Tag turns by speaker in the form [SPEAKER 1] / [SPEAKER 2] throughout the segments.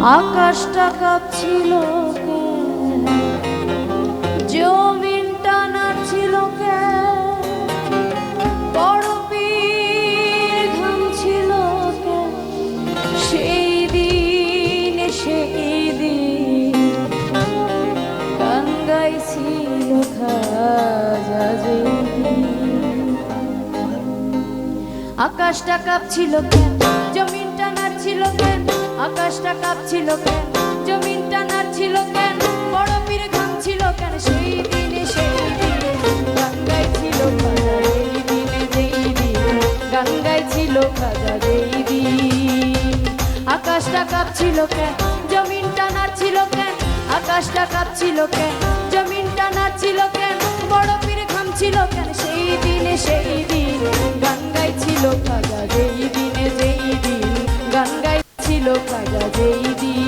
[SPEAKER 1] আকাশটা কাঁপছিল জমিনটা নাড়ছিল বরফের ঘামছিল সেই দিন গান গাইছিল খাজা আকাশটা কাঁপছিল কেন জমিনটা নাড়ছিল কেন আকাশটা কাঁপছিল কেন জমিনটা নাড়ছিল কেন বরফের ঘামছিল কেন সেই দিনে গান গাইছিল খাজা এই দিনে যেই দিন গান গাইছিল খাজা যেই দিন আকাশটা কাঁপছিল কেন জমিনটা নাড়ছিল কেন আকাশটা কাঁপছিল কেন জমিনটা নাড়ছিল কেন বরফের ঘামছিল কেন সেই দিনে গান গাইছিল খাজা যেই দিনে যেই দিন গান গাইছিল খাজা যেই দিন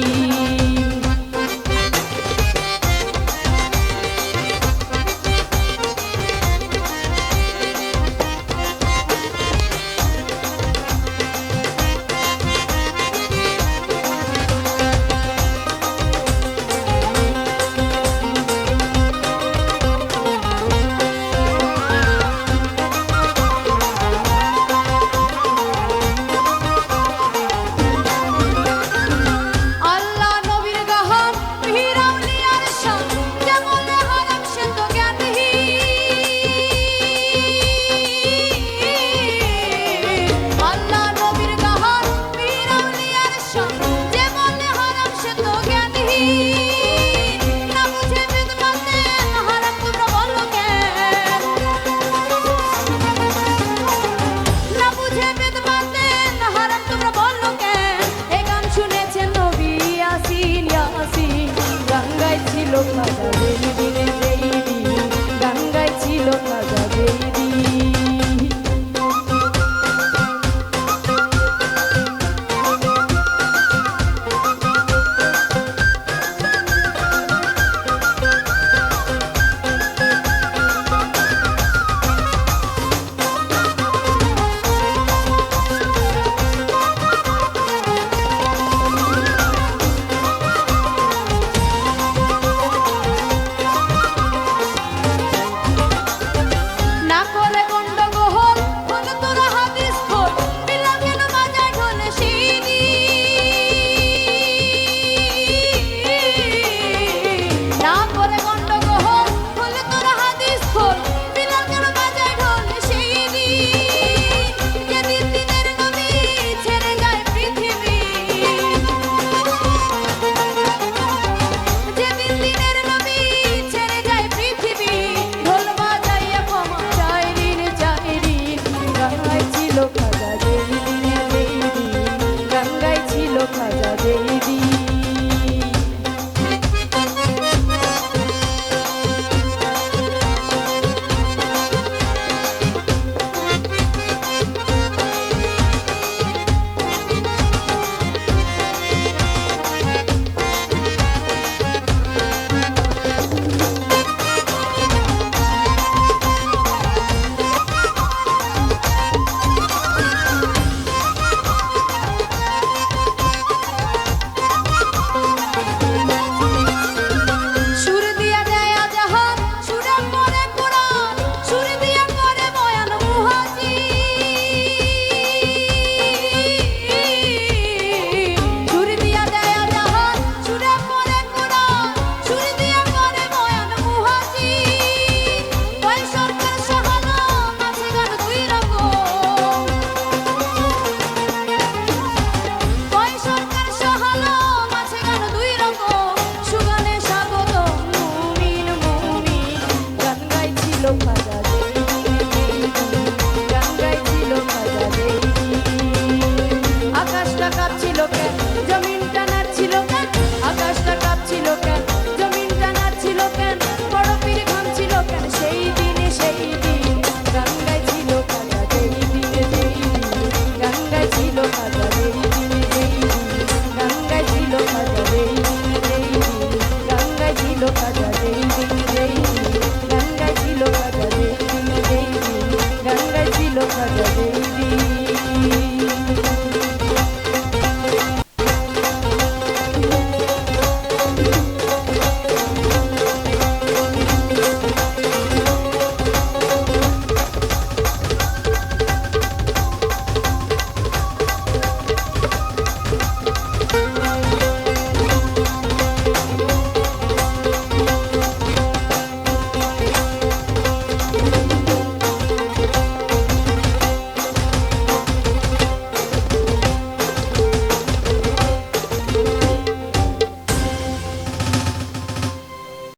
[SPEAKER 1] খাজা যেই দিনে যেই দিন গান গাইছিল খাজা যেই দিন খাজা যেই দিন